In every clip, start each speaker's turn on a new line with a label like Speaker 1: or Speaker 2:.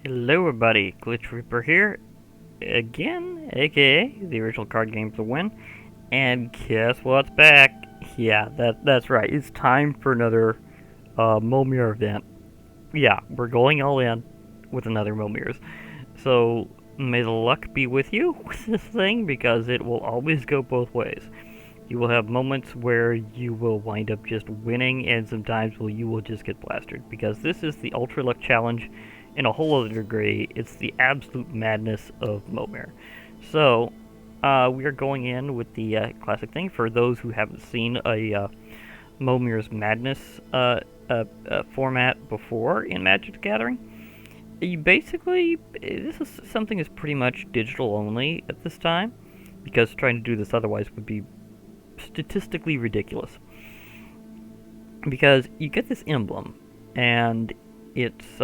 Speaker 1: Hello everybody, Glitch Reaper here, again, aka the original card game for the win, and guess what's back? Yeah, that's right, it's time for another Momir event. Yeah, we're going all in with another Momirs. So, may the luck be with you with this thing, because it will always go both ways. You will have moments where you will wind up just winning, and sometimes you will just get blasted, because this is the Ultra Luck Challenge in a whole other degree. It's the absolute madness of Momir. So, we are going in with the classic thing. For those who haven't seen a Momir's Madness format before in Magic the Gathering, you basically, this is something that's pretty much digital only at this time, because trying to do this otherwise would be statistically ridiculous, because you get this emblem and it's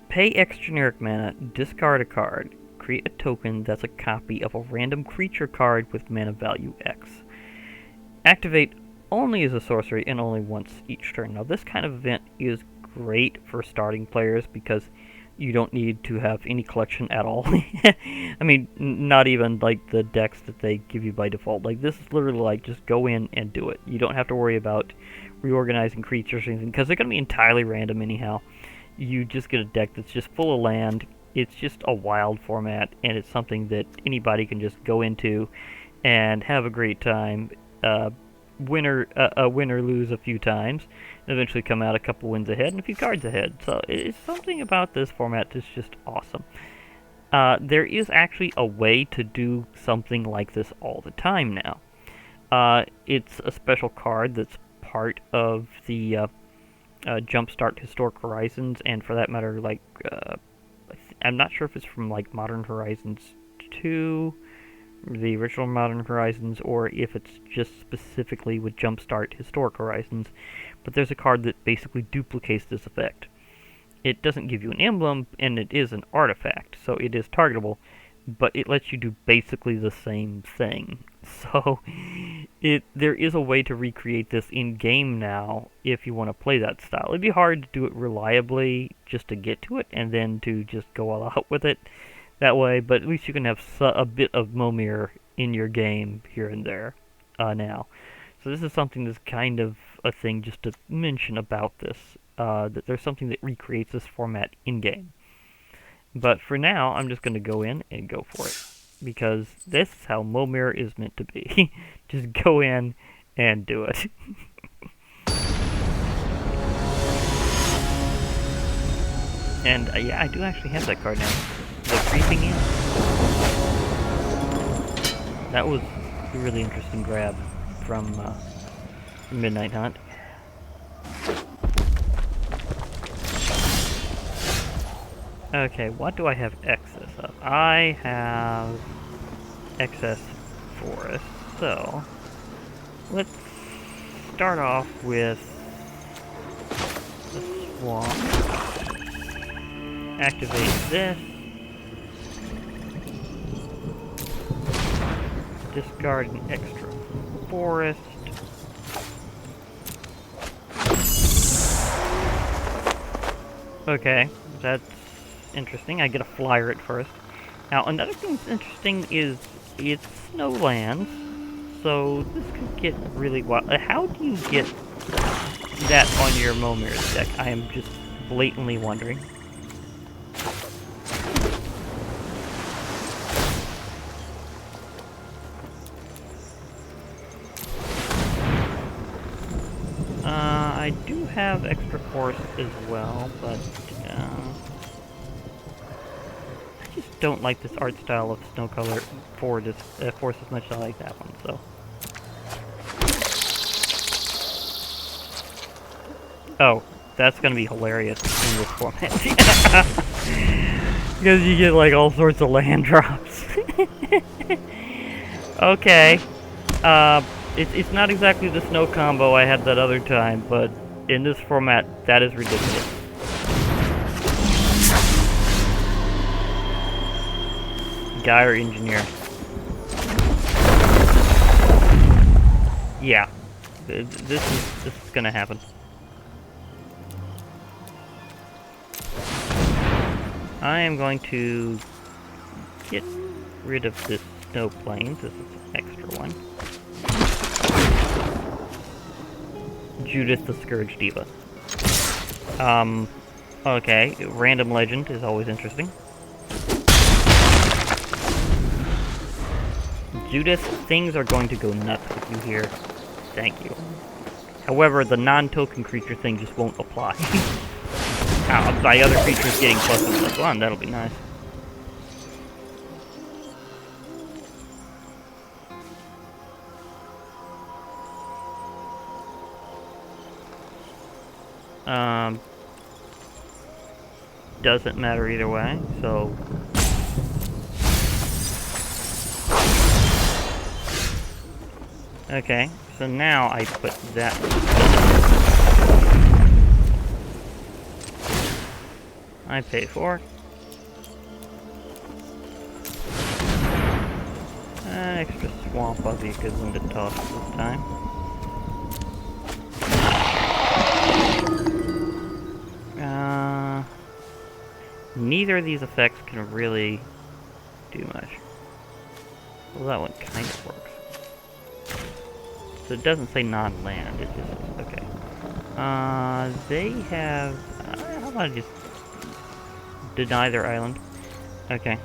Speaker 1: pay X generic mana, discard a card, create a token that's a copy of a random creature card with mana value X, activate only as a sorcery and only once each turn. Now this kind of event is great for starting players because you don't need to have any collection at all. I mean, not even like the decks that they give you by default. Like, this is literally like just go in and do it. You don't have to worry about reorganizing creatures or anything, because they're going to be entirely random anyhow. You just get a deck that's just full of land. It's just a wild format, and it's something that anybody can just go into and have a great time. Win or lose a few times, and eventually come out a couple wins ahead and a few cards ahead. So it's something about this format that's just awesome. There is actually a way to do something like this all the time now. It's a special card that's part of the Jumpstart Historic Horizons, and for that matter, like I'm not sure if it's from like Modern Horizons 2, the original Modern Horizons, or if it's just specifically with Jumpstart Historic Horizons, but there's a card that basically duplicates this effect. It doesn't give you an emblem, and it is an artifact, so it is targetable, but it lets you do basically the same thing. So, there is a way to recreate this in-game now, if you want to play that style. It'd be hard to do it reliably, just to get to it, and then to just go all out with it that way, but at least you can have a bit of Momir in your game here and there now. So this is something that's kind of a thing just to mention about this, that there's something that recreates this format in-game. But for now, I'm just going to go in and go for it, because this is how Momir is meant to be. Just go in and do it. And yeah, I do actually have that card now. The Creeping In. That was a really interesting grab from Midnight Hunt. Okay, what do I have excess of? I have excess forest, so let's start off with the swamp. Activate this. Discard an extra forest. Okay, that's interesting. I get a flyer at first. Now, another thing that's interesting is it's snowlands, so this could get really wild. How do you get that on your Momir's deck? I am just blatantly wondering. I do have extra force as well, but I just don't like this art style of snow color force as much as I like that one. So, oh, that's gonna be hilarious in this format because you get like all sorts of land drops. Okay. It's not exactly the snow combo I had that other time, but in this format, that is ridiculous. Gyre Engineer. Yeah, this is gonna happen. I am going to get rid of this snow plains. This is an extra one. Judith the Scourge Diva. Okay, random legend is always interesting. Judith, things are going to go nuts with you here. Thank you. However, the non-token creature thing just won't apply. By other creatures getting +1/+1, that'll be nice. Doesn't matter either way, so... Okay, so now I put that... I pay for an extra swamp buzzy because I'm to toss this time. Neither of these effects can really do much. Well, that one kind of works. So it doesn't say non-land, it just says, okay. They have... how about I just deny their island? Okay.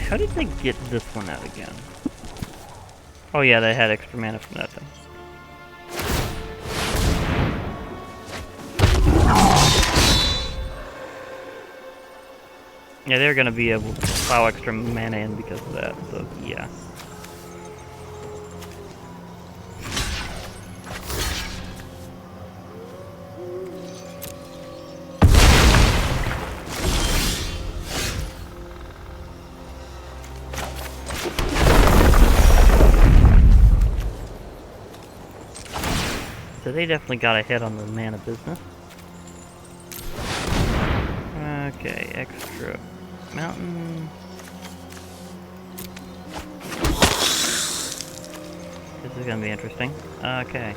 Speaker 1: How did they get this one out again? Oh yeah, they had extra mana from that thing. Yeah, they're gonna be able to plow extra mana in because of that, so yeah. So they definitely got ahead on the mana business. Okay, extra mountain. This is gonna be interesting. Okay.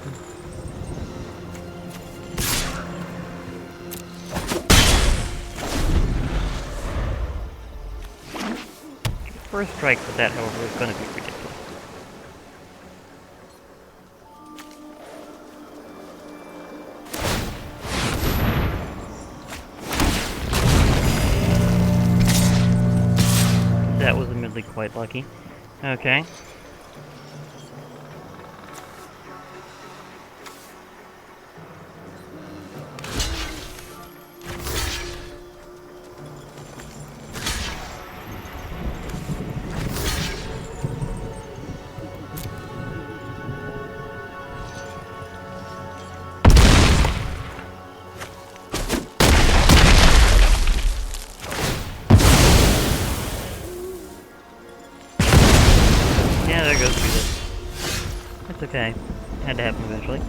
Speaker 1: First strike with that, however, is gonna be ridiculous. That was admittedly quite lucky. Okay. Yeah, there goes Judith. That's okay. Had to happen eventually.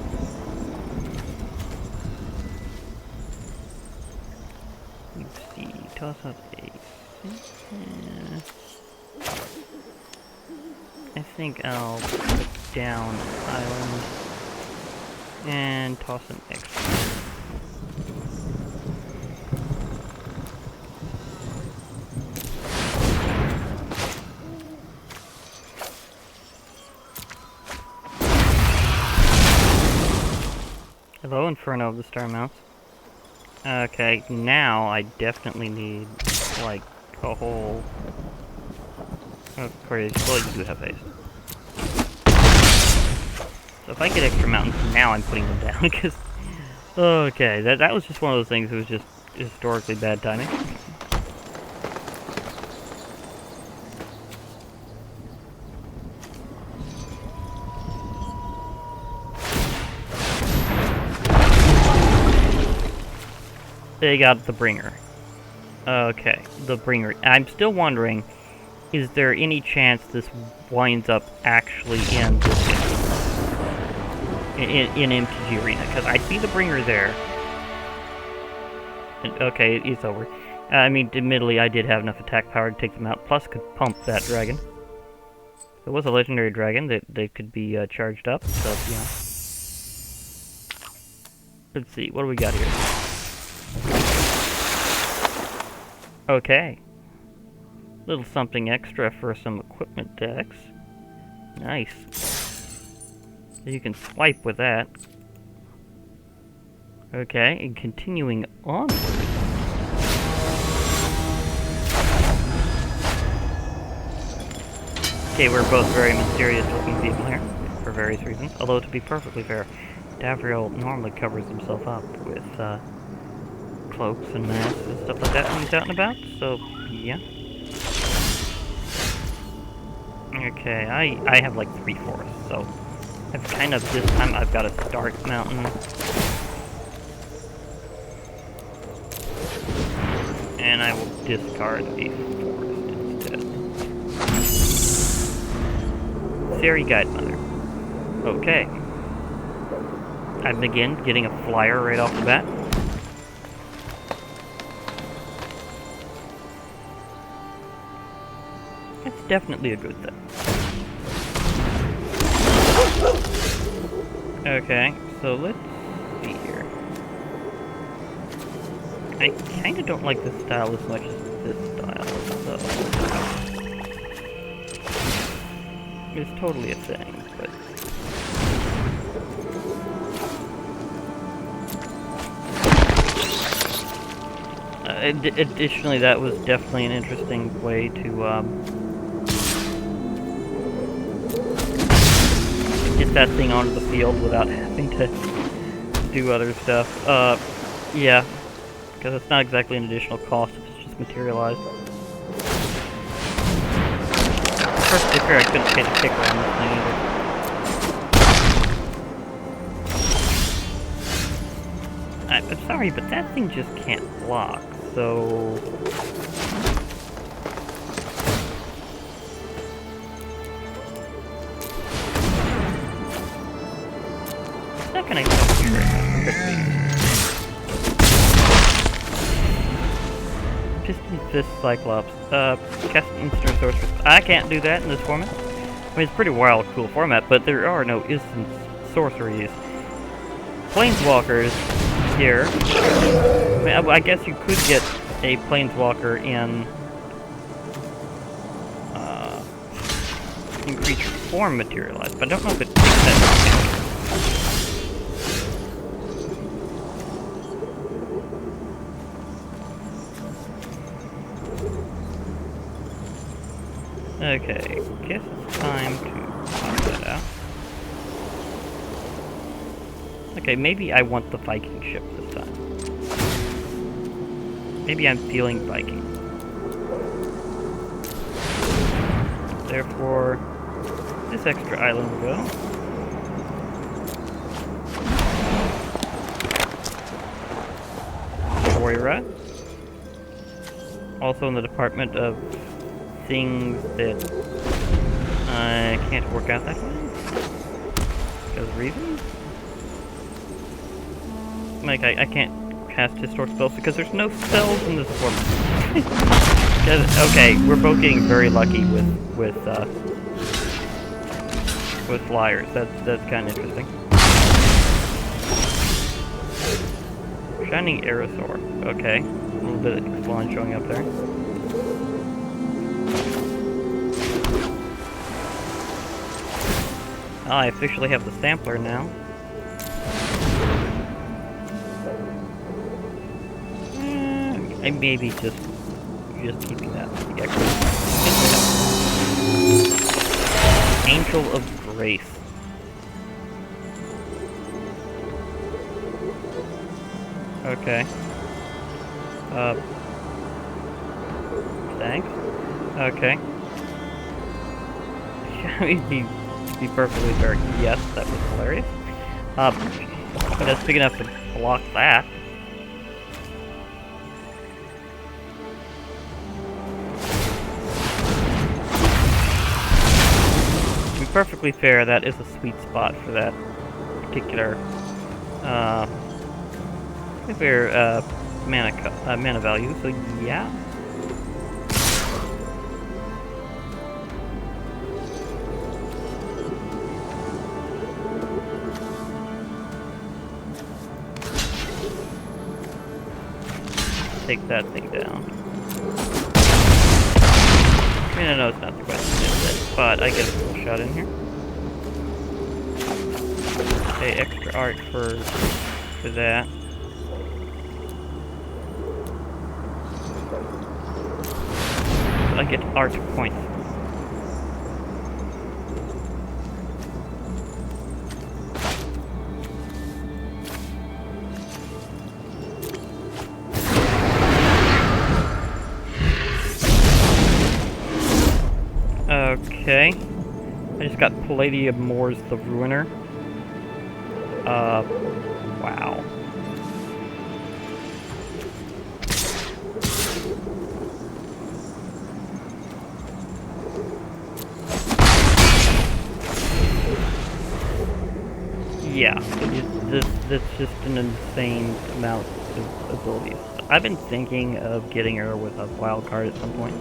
Speaker 1: Let's see. Toss up a... I think I'll put down island and toss an extra. Hello, Inferno of the Star Mounts. Okay, now I definitely need, like, a whole... Of course, well, you do have haste. So if I get extra mountains, now I'm putting them down, because... Okay, that was just one of those things that was just historically bad timing. They got the Bringer. Okay, the Bringer. I'm still wondering, is there any chance this winds up actually in this game? In MTG Arena? Because I see the Bringer there. And, okay, it's over. I mean, admittedly, I did have enough attack power to take them out, plus could pump that dragon. There was a legendary dragon that could be charged up, so yeah. Let's see, what do we got here? Okay. Little something extra for some equipment decks. Nice. You can swipe with that. Okay, and continuing onward. Okay, we're both very mysterious looking people here, for various reasons. Although, to be perfectly fair, Davriel normally covers himself up with cloaks and masks and stuff like that when he's out and about, so yeah. Okay, I have like 3/4, so I've kind of, this time I've got a start mountain. And I will discard a forest instead. Fairy Guide Mother. Okay. I'm again getting a flyer right off the bat. That's definitely a good thing. Okay, so let's see here. I kinda don't like this style as much as this style, so... It's totally a thing, but... Additionally, that was definitely an interesting way to, get that thing onto the field without having to do other stuff. Yeah, because it's not exactly an additional cost if it's just materialized. Perfectly fair, I couldn't pay the kicker on this thing either. I'm sorry, but that thing just can't block, so... Not gonna help you very much, quickly. Piston Fist Cyclops. Cast instant sorceress. I can't do that in this format. I mean, it's a pretty wild, cool format, but there are no instant sorceries. Planeswalkers here. I mean, I guess you could get a Planeswalker in creature form materialized, but I don't know if it takes that. Okay, guess it's time to pop that out. Okay, maybe I want the Viking ship this time. Maybe I'm feeling Viking. Therefore, this extra island will go. Warrior Rat. Also in the department of things that I can't work out that way. Because of reasons? Like, I can't cast historic spells because there's no spells in this format. Okay, we're both getting very lucky with flyers. That's kind of interesting. Shining Aerosaur. Okay, a little bit of Explon showing up there. I officially have the sampler now. I maybe just keeping that for the extra. Angel of Grace. Okay. Thanks. Okay. To be perfectly fair, yes, that was hilarious. But that's big enough to block that. To be perfectly fair, that is a sweet spot for that particular mana value, so yeah. take that thing down. I mean, I know it's not the quest to do it, but I get a full shot in here. Okay, extra art for that. So I get art points. Okay. I just got Palladium Moors the Ruiner. Wow. Yeah, that's just an insane amount of abilities. I've been thinking of getting her with a wild card at some point.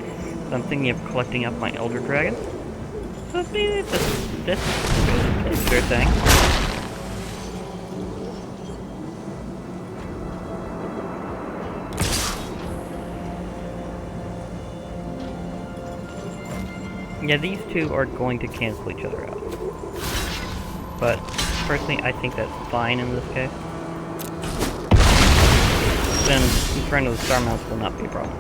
Speaker 1: So I'm thinking of collecting up my Elder Dragon. So maybe that's a sure thing. Yeah, these two are going to cancel each other out. But personally, I think that's fine in this case. Then Inferno of the Star Mounts will not be a problem.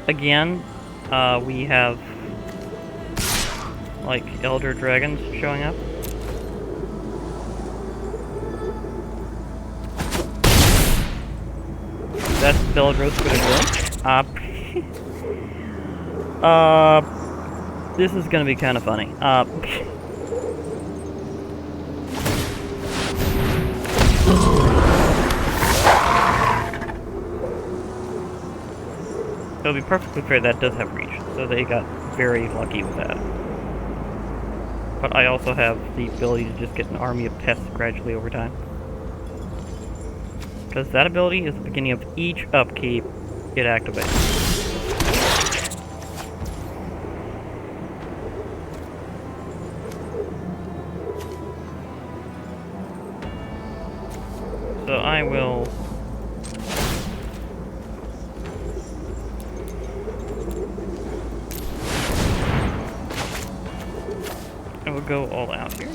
Speaker 1: Again, we have like Elder Dragons showing up. That's Bellagro's gonna do. This is gonna be kind of funny. It'll be perfectly fair, that does have reach, so they got very lucky with that. But I also have the ability to just get an army of pests gradually over time. Because that ability is the beginning of each upkeep it activates. So I will... I will go all out here.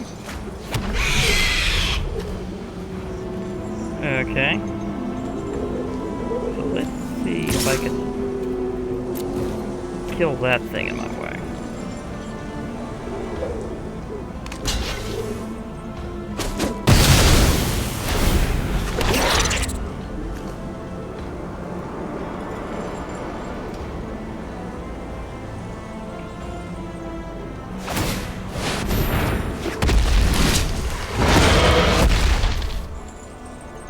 Speaker 1: Okay. So let's see if I can kill that thing in my way.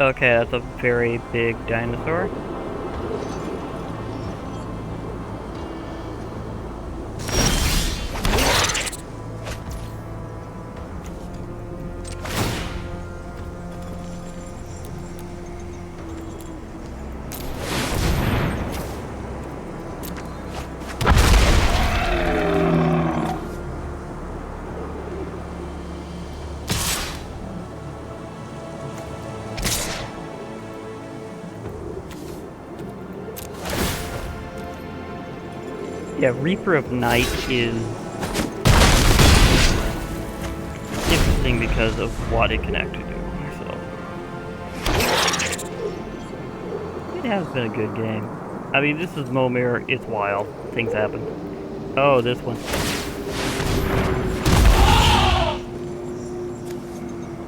Speaker 1: Okay, that's a very big dinosaur. Yeah, Reaper of Night is interesting because of what it can actually do. So it has been a good game. I mean, this is Momir. It's wild. Things happen. Oh, this one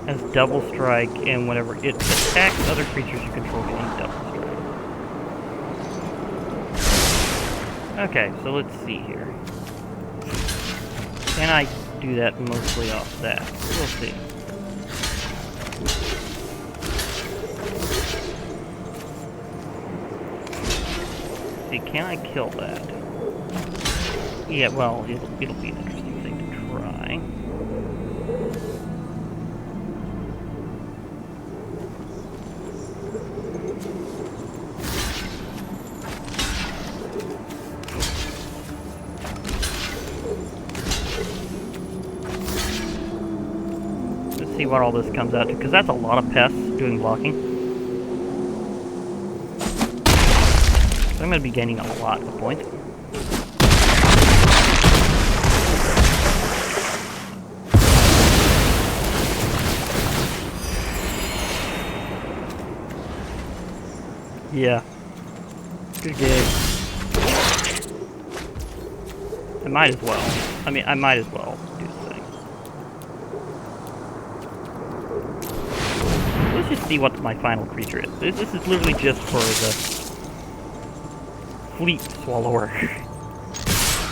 Speaker 1: has double strike, and whenever it attacks other creatures you control, getting double strike. Okay, so let's see here. Can I do that mostly off that? We'll see. See, can I kill that? Yeah, well, it'll be an interesting thing to try. Okay. Let's see what all this comes out to, because that's a lot of pests doing blocking. So I'm going to be gaining a lot of points. Yeah. Good game. I might as well. I mean, I might as well do the thing. Let's just see what my final creature is. This is literally just for the Fleet Swallower.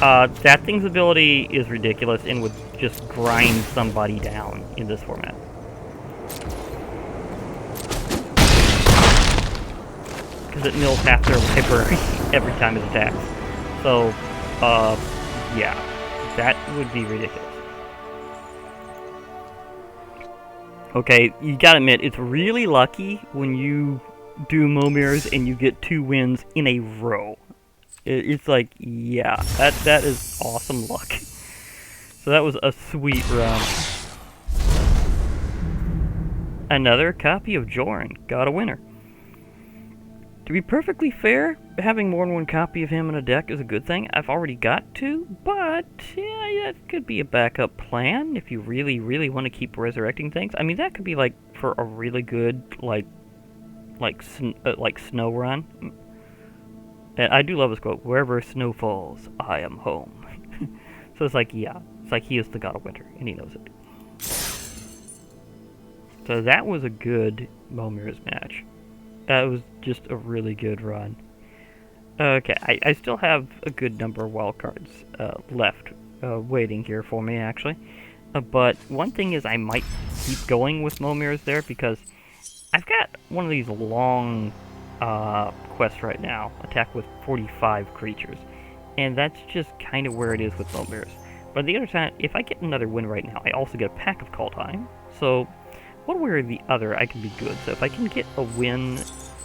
Speaker 1: That thing's ability is ridiculous and would just grind somebody down in this format. Because it mills half their library every time it attacks. So, yeah. That would be ridiculous. Okay, you gotta admit, it's really lucky when you do Momirs and you get 2 wins in a row. It's like, yeah, that is awesome luck. So that was a sweet run. Another copy of Jorn. Got a winner. To be perfectly fair, having more than one copy of him in a deck is a good thing. I've already got 2, but yeah, that could be a backup plan if you really, really want to keep resurrecting things. I mean, that could be like for a really good like snow run. And I do love this quote: "Wherever snow falls, I am home." So it's like, yeah, it's like he is the god of winter, and he knows it. So that was a good Momir's match. That was just a really good run. Okay, I still have a good number of wildcards left waiting here for me, actually. But one thing is I might keep going with Momir's there, because I've got one of these long quests right now, attack with 45 creatures. And that's just kind of where it is with Momir's. But on the other side, if I get another win right now, I also get a pack of Call Time. So one way or the other, I can be good. So if I can get a win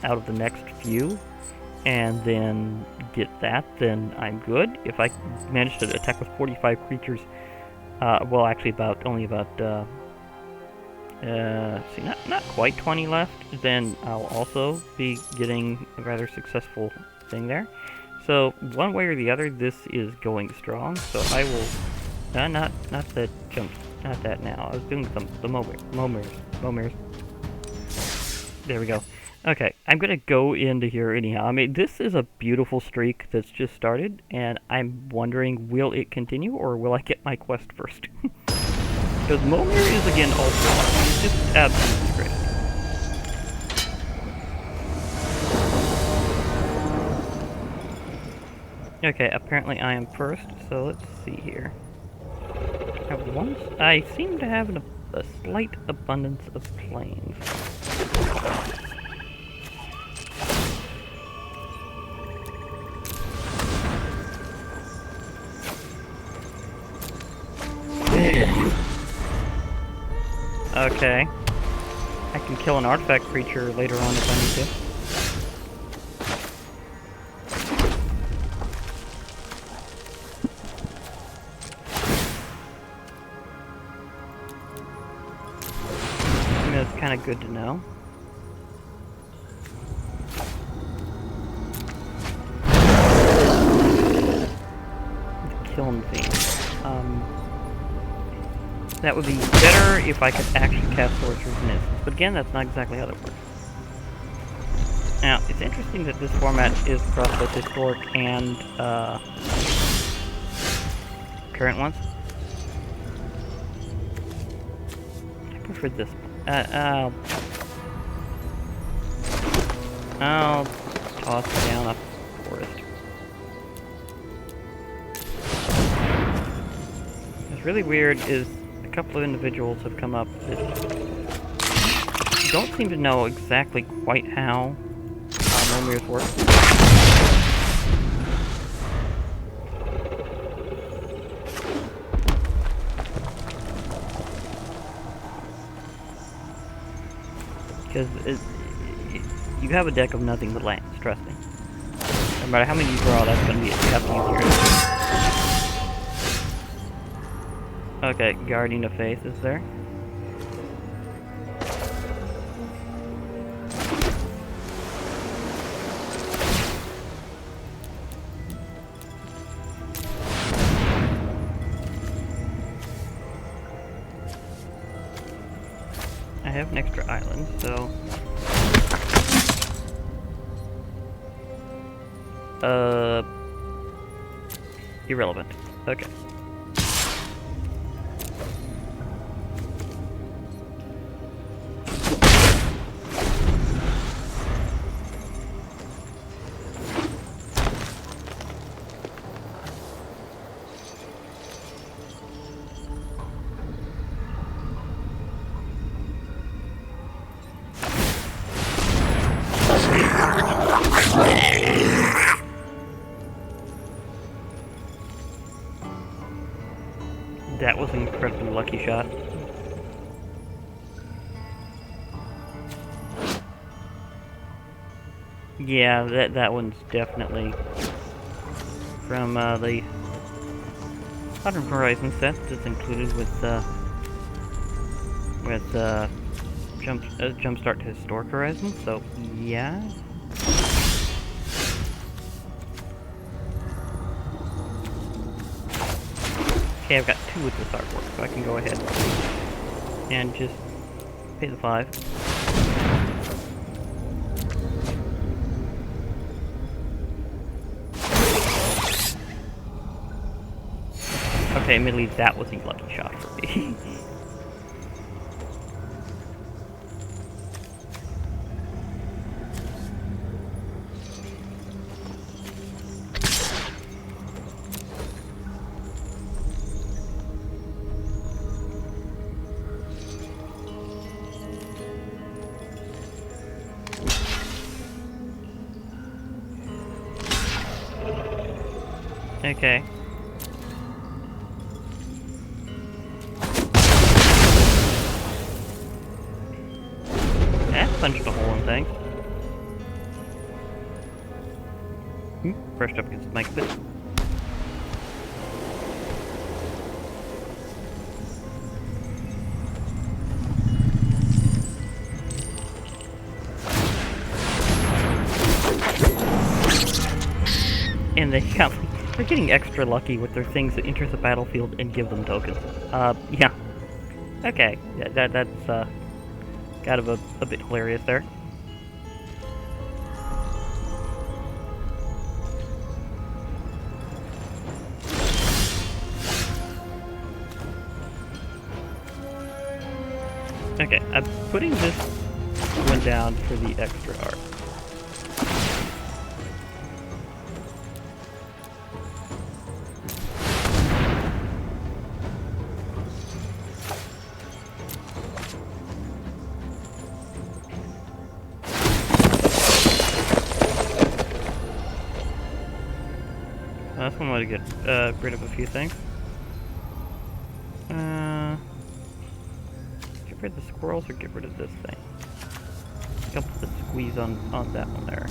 Speaker 1: out of the next few, and then get that, then I'm good. If I manage to attack with 45 creatures, well, actually only about, see, not quite 20 left, then I'll also be getting a rather successful thing there. So one way or the other, this is going strong. So I will, not that jump, not that now. I was doing the Momirs. There we go. Okay, I'm gonna go into here anyhow. I mean, this is a beautiful streak that's just started, and I'm wondering, will it continue, or will I get my quest first? Because Momir is, again, also, he's just absolutely great. Okay, apparently I am first, so let's see here. I seem to have a slight abundance of planes. Okay. I can kill an artifact creature later on if I need to. I mean, that's kind of good to know. Killing Fiend. That would be better if I could actually cast Sorcerer's Instance, but again, that's not exactly how that works. Now, it's interesting that this format is across both historic and current ones. I prefer this one. I'll toss it down a forest. What's really weird is a couple of individuals have come up that don't seem to know exactly quite how Momirs work. Because you have a deck of nothing but lands, trust me. No matter how many you draw, that's going to be it. You have to use your... Okay, Guardian of Faith is there. I have an extra island, so... Irrelevant. Okay. That was an incredibly lucky shot. Yeah, that one's definitely from the Modern Horizon set that's included with Jumpstart to Historic Horizons. So yeah. Okay, I've got 2 with this artwork, so I can go ahead and just pay the 5. Okay, admittedly, that was a lucky shot for me. Okay. That punched a hole in things. Brushed up against the mic bit. And they're getting extra lucky with their things that enter the battlefield and give them tokens. Yeah. Okay, that's kind of a bit hilarious there. Okay, I'm putting this one down for the extra art. That's one way to get rid of a few things. Get rid of the squirrels or get rid of this thing? I'll put the squeeze on that one there.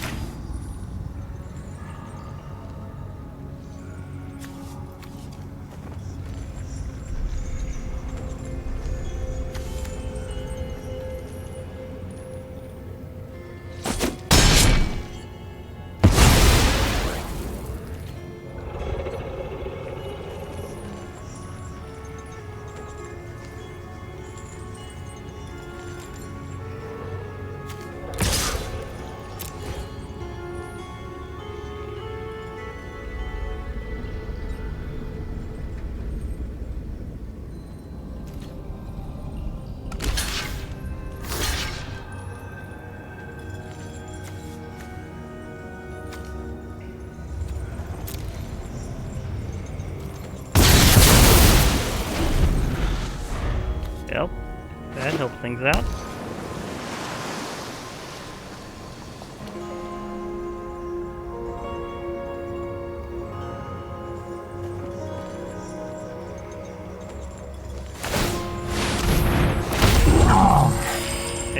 Speaker 1: Yep, that helps things out.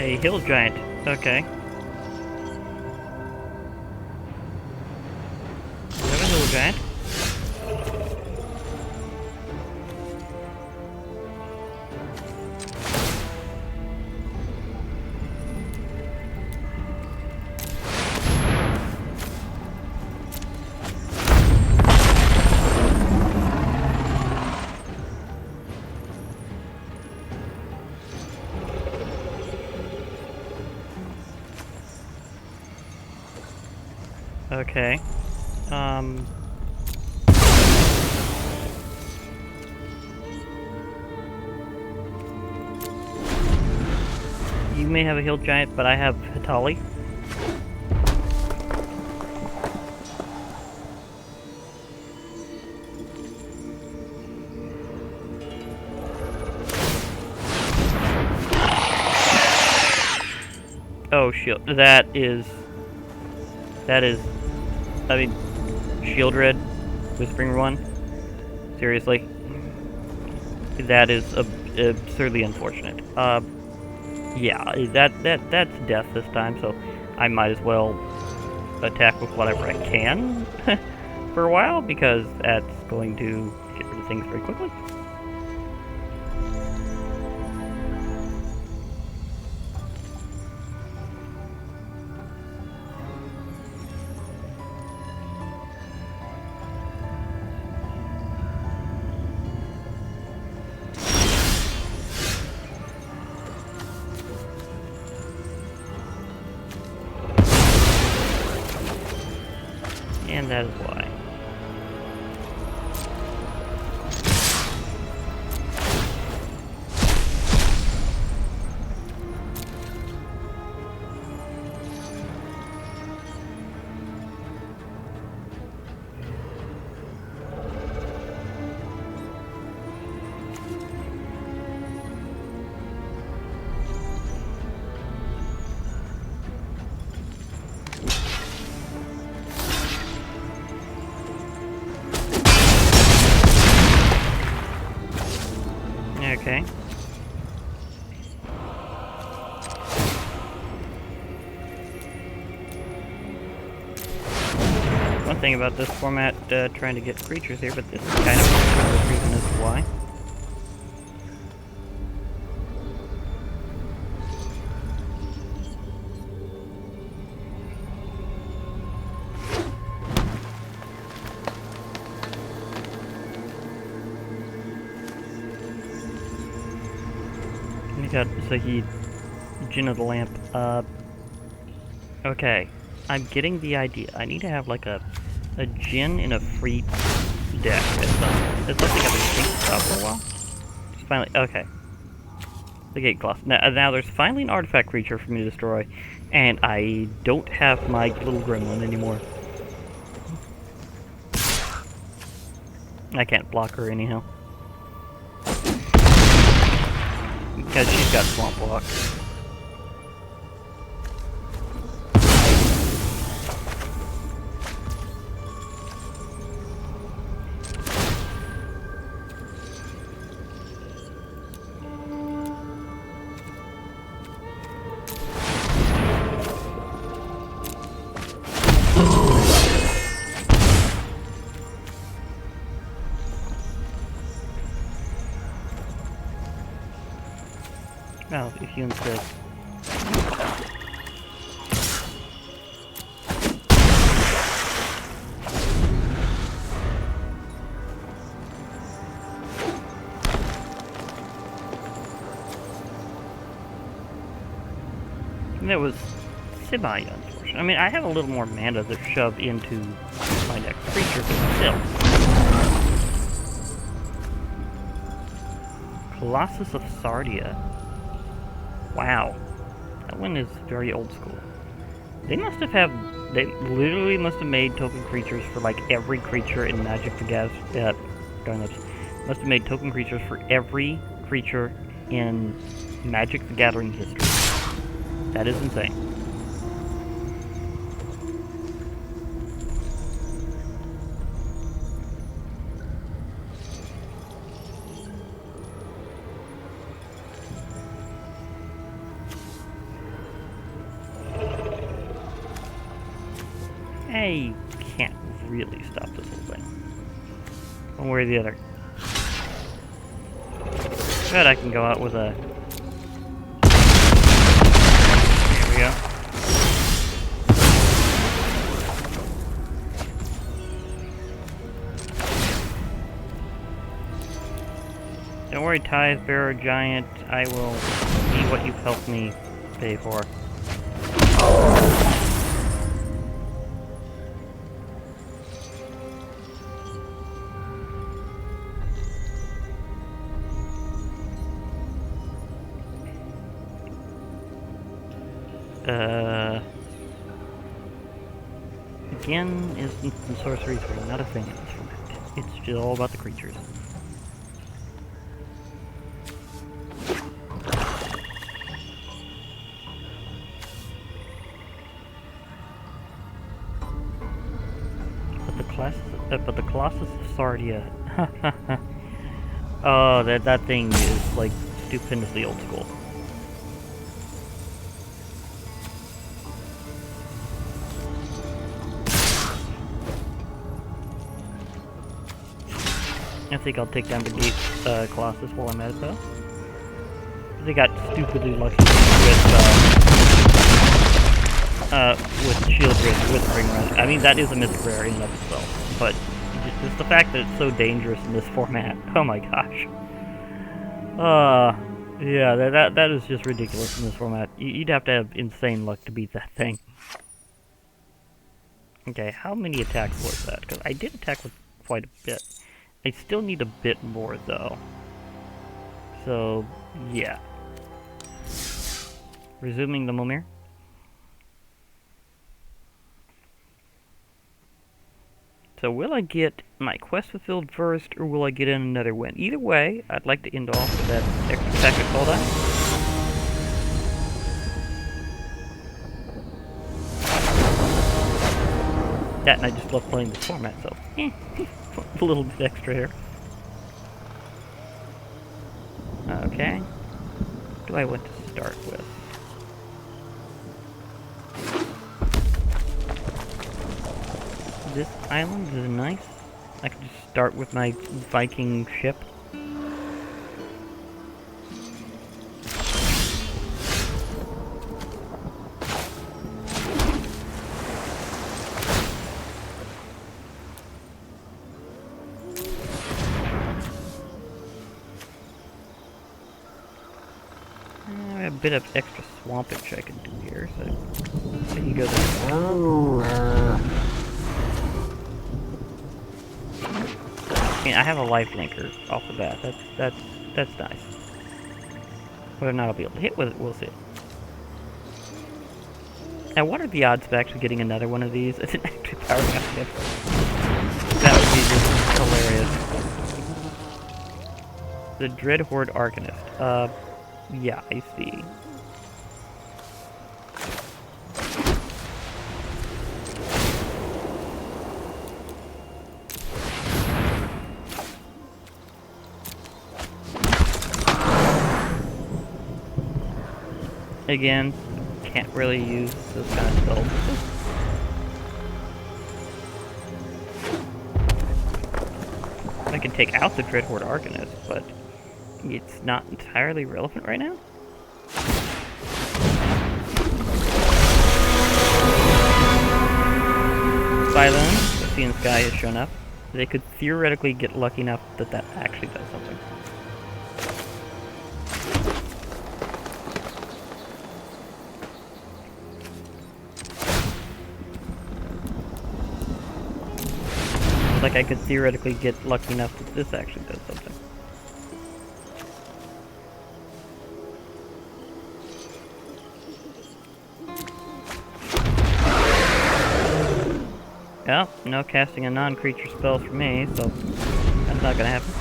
Speaker 1: A hill giant. Okay. We have a hill giant. Okay. You may have a hill giant, but I have Hitali. Oh, shield. That is, I mean, shield red, Whispering One. Seriously, that is absurdly unfortunate. Yeah, that's death this time. So I might as well attack with whatever I can for a while, because that's going to get rid of things very quickly. And that is why. Okay. One thing about this format, trying to get creatures here, but this is kind of the reason as to why. Got Zahid, Djinn of the Lamp. Okay. I'm getting the idea. I need to have like a Djinn in a free deck. It's something I've been thinking about for a while. It's finally okay. The Gate Gloss. Now there's finally an artifact creature for me to destroy, and I don't have my little gremlin anymore. I can't block her anyhow. Because she's got Swamp Walk. Well, if you insist. That was semi-unfortunate. I mean, I have a little more mana to shove into my next creature, but still. Colossus of Sardia. Wow. That one is very old school. They literally must have made token creatures for like every creature in Magic the Gathering. Must have made token creatures for every creature in Magic the Gathering history. That is insane. I can't really stop this whole thing. One way or the other. But I can go out with a... There we go. Don't worry, Tithe Bearer Giant. I will see what you've helped me pay for. Again, instants and sorceries are not a thing in this format. It's just all about the creatures. But the Colossus of Sardia. Oh, that thing is like stupendously old school. I think I'll take down the gate Colossus while I'm at it though. They got stupidly lucky with Shield Wraith Whispering Run. I mean, that is a mythic rare in and of itself, but just the fact that it's so dangerous in this format. Oh my gosh. Yeah, that is just ridiculous in this format. You'd have to have insane luck to beat that thing. Okay, how many attacks was that? Because I did attack with quite a bit. I still need a bit more, though. So, yeah. Resuming the Momir. So will I get my quest fulfilled first, or will I get in another win? Either way, I'd like to end off with that extra packet cooldown. That, and I just love playing this format, so a little bit extra here. Okay. What do I want to start with? This island is nice. I can just start with my Viking ship. A bit of extra swampage I can do here, so there you go there. I mean, I have a life linker off the bat. That's nice. Whether or not I'll be able to hit with it, we'll see. Now, what are the odds of actually getting another one of these? It's actually powering up again. That would be just hilarious. The Dread Horde Arcanist. Yeah, I see. Again, can't really use this kind of spell. I can take out the Dread Horde Arcanist, but it's not entirely relevant right now. Cylone, the Sea and Sky has shown up. They could theoretically get lucky enough that that actually does something. Like I could theoretically get lucky enough that this actually does something. Well, no casting a non-creature spell for me, so that's not gonna happen.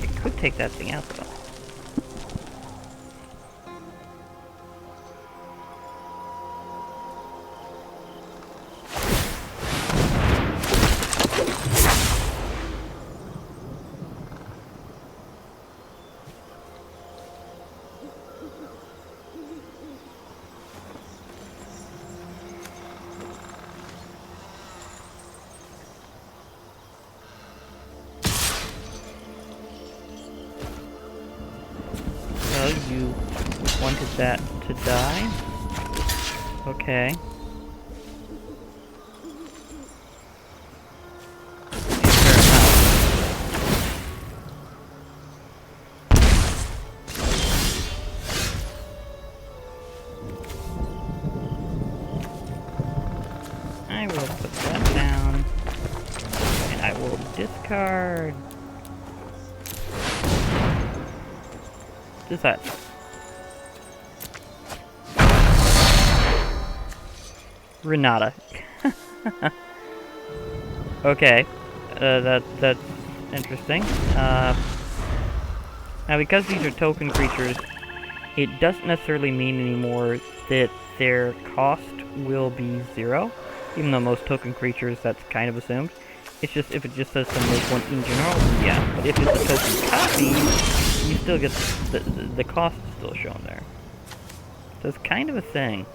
Speaker 1: I could take that thing out though. You wanted that to die. Okay. I will put that down. And I will discard. What is that? Renata. Okay. That's interesting. Now because these are token creatures, it doesn't necessarily mean anymore that their cost will be 0. Even though most token creatures, that's kind of assumed. It's just, if it just says to make one in general, yeah. But if it's a token copy, you still get, the cost is still shown there. So it's kind of a thing.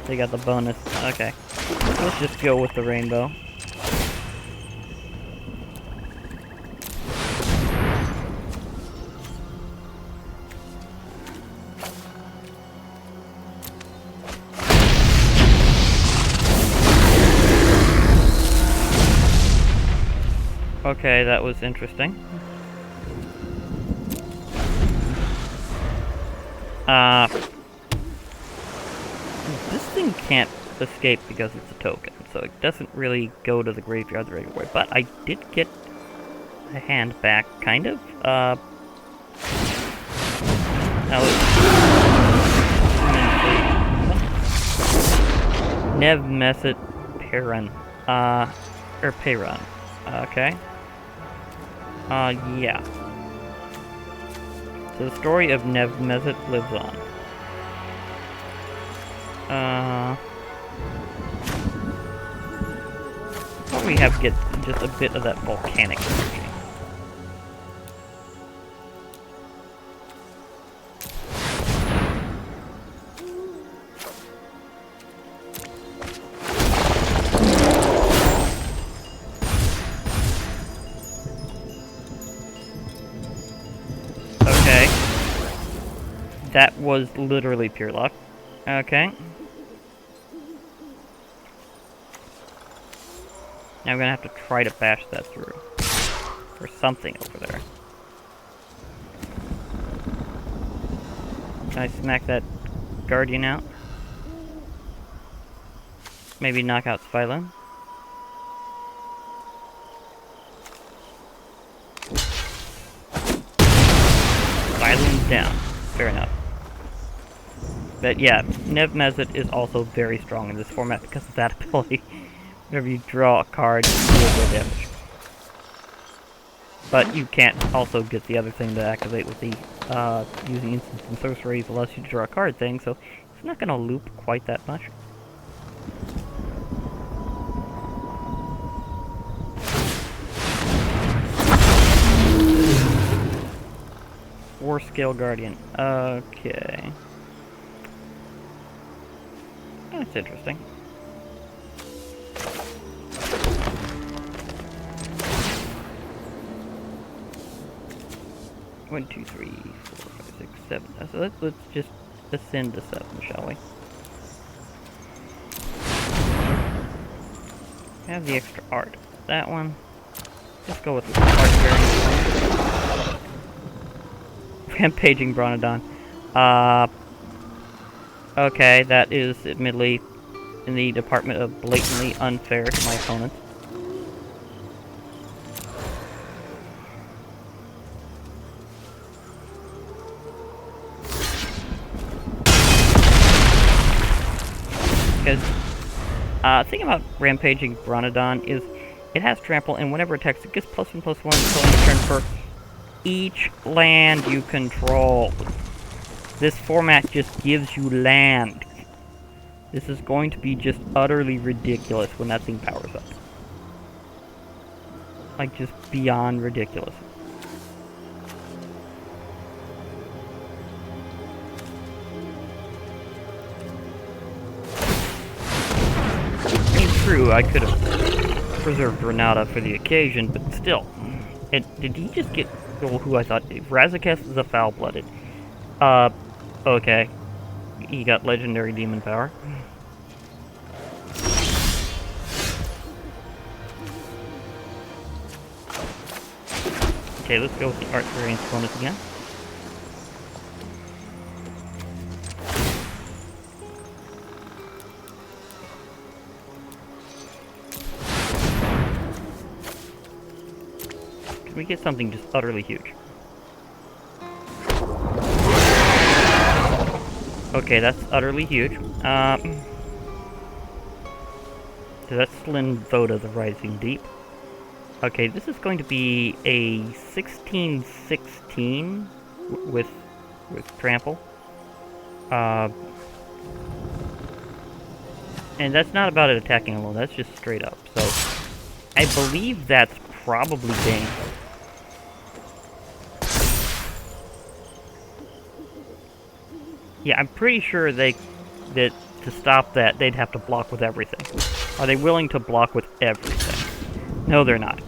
Speaker 1: They got the bonus. Okay. Let's just go with the rainbow. Okay, that was interesting. This thing can't escape because it's a token, so it doesn't really go to the graveyard the regular way. But I did get a hand back, kind of. Now Nev Messet Perun. Or Perun. Okay. Yeah. So the story of Nev Messet lives on. Probably have to get just a bit of that volcanic energy. Okay. That was literally pure luck. Okay. Now I'm gonna have to try to bash that through. Or something over there. Can I smack that Guardian out? Maybe knock out Spylo? Spylo's down. Fair enough. But yeah, Nev Messet is also very strong in this format because of that ability. Whenever you draw a card, you deal damage. But you can't also get the other thing to activate with the using instants and sorceries unless you draw a card thing, so it's not going to loop quite that much. Scale Guardian. Okay. That's interesting. One, two, three, 4, 5, 6, 7. So let's just ascend to 7, shall we? Have the extra art. That one. Let's go with the art variant. Rampaging Bronodon. Okay, that is admittedly in the department of blatantly unfair to my opponent. Because the thing about Rampaging Bronodon is it has trample, and whenever it attacks, it gets +1/+1 until end of turn for each land you control. This format just gives you land. This is going to be just utterly ridiculous when that thing powers up. Like, just beyond ridiculous. I mean, true, I could have preserved Renata for the occasion, but still. Did he just get who I thought? Razaketh the Foul-Blooded. Okay. He got legendary demon power. Okay, let's go with the art variance bonus again. Can we get something just utterly huge? Okay, that's utterly huge. So that's Slyn Voda, the Rising Deep. Okay, this is going to be a 16/16 with trample. And that's not about it attacking alone, that's just straight up. So, I believe that's probably Bane. Yeah, I'm pretty sure that to stop that, they'd have to block with everything. Are they willing to block with everything? No, they're not.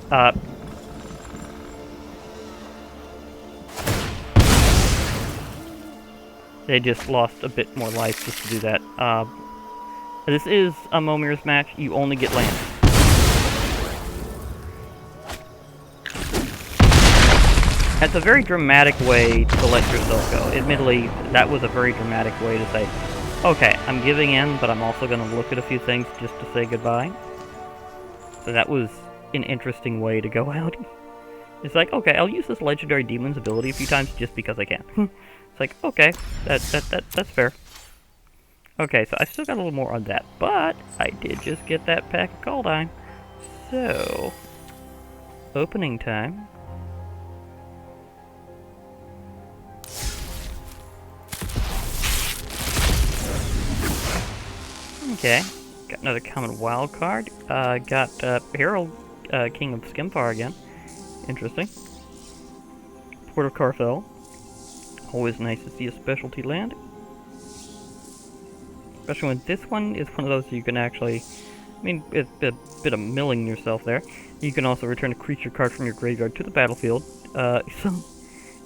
Speaker 1: They just lost a bit more life just to do that. This is a Momir's match. You only get land. That's a very dramatic way to let yourself go. Admittedly, that was a very dramatic way to say, okay, I'm giving in, but I'm also going to look at a few things just to say goodbye. So that was an interesting way to go out. It's like, okay, I'll use this legendary demon's ability a few times just because I can. It's like, okay, that's fair. Okay, so I still got a little more on that, but I did just get that pack of Kaldheim. So, opening time. Okay, got another common wild card. Got Herald, King of Skimfar again. Interesting. Port of Carthel. Always nice to see a specialty land. Especially when this one is one of those you can actually... I mean, it's a bit of milling yourself there. You can also return a creature card from your graveyard to the battlefield. So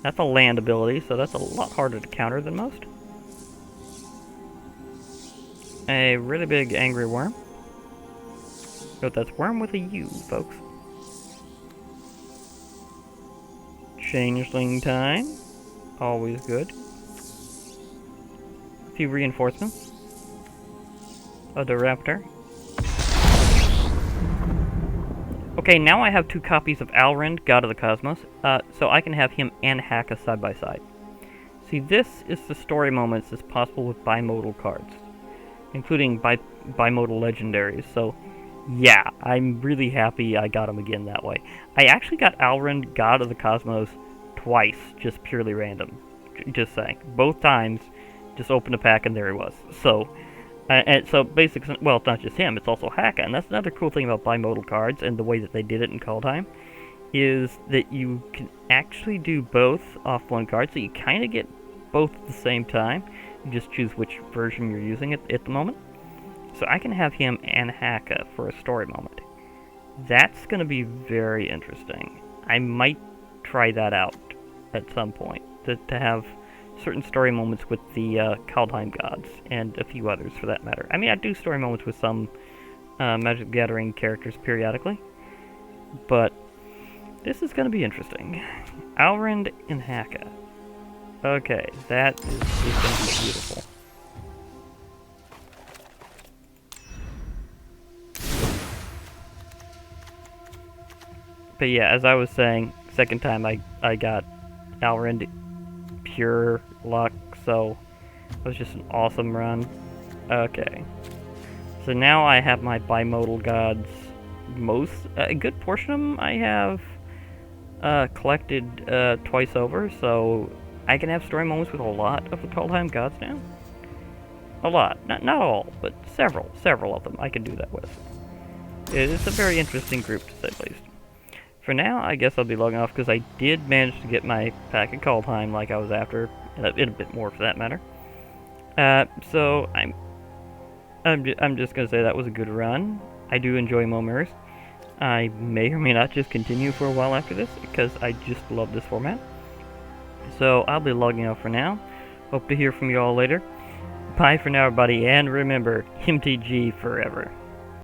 Speaker 1: that's a land ability, so that's a lot harder to counter than most. A really big angry worm. Note that's worm with a U, folks. Changeling time. Always good. A few reinforcements. A Raptor. Okay, now I have two copies of Alrind, God of the Cosmos, so I can have him and Haka side by side. See, this is the story moments that's possible with bimodal cards, including bimodal legendaries, so yeah, I'm really happy I got him again that way. I actually got Alrind, God of the Cosmos, twice, just purely random. Just saying. Both times, just opened a pack and there he was. So, and so basically, well, it's not just him, it's also Haka, and that's another cool thing about bimodal cards, and the way that they did it in Kaldheim, is that you can actually do both off one card, so you kind of get both at the same time. You just choose which version you're using at the moment. So I can have him and Haka for a story moment. That's going to be very interesting. I might try that out at some point, to have certain story moments with the Kaldheim gods, and a few others for that matter. I mean, I do story moments with some Magic the Gathering characters periodically, but this is going to be interesting. Alrind and Haka. Okay, that is going to be beautiful. But yeah, as I was saying, second time I got Alrind pure luck, so it was just an awesome run. Okay. So now I have my bimodal gods. A good portion of them I have collected twice over, so I can have story moments with a lot of the Kaldheim gods now. A lot. Not all, but several of them I can do that with. It's a very interesting group, to say the least. For now, I guess I'll be logging off, because I did manage to get my pack of Kaldheim like I was after, and a bit more for that matter. So I'm just gonna say that was a good run. I do enjoy Momir's. I may or may not just continue for a while after this, because I just love this format. So I'll be logging out for now. Hope to hear from you all later. Bye for now, everybody, and remember, MTG forever.